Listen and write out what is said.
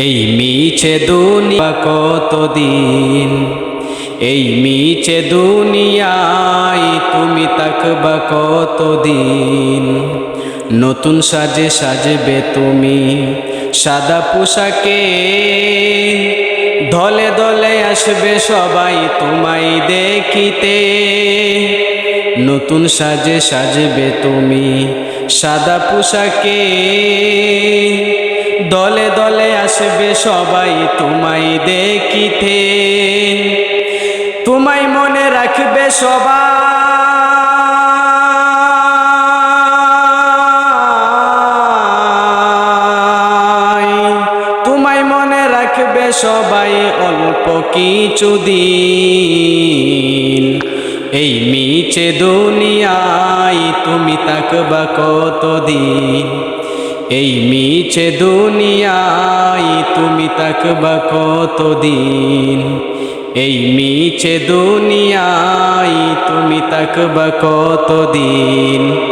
এই মিছে দুনিয়া কতদিন, এই মিছে দুনিয়ায় তুমি থাকবা কতদিন। নতুন সাজে সাজবে তুমি সাদা পোশাকে, দলে দলে আসবে সবাই তোমায় দেখিতে। নতুন সাজে সাজবে তুমি সাদা পোশাকে, দলে দলে আসবে সবাই তোমায় দেখিতে। তোমায় মনে রাখবে সবাই, তোমায় মনে রাখবে সবাই অল্প কিছুদিন। এই মিছে দুনিয়ায় তুমি থাকবা কতদিন, এই মিছে দুনিয়ায় তুমি থাকবা কতদিন। এই মিছে দুনিয়ায় তুমি থাকবা কতদিন।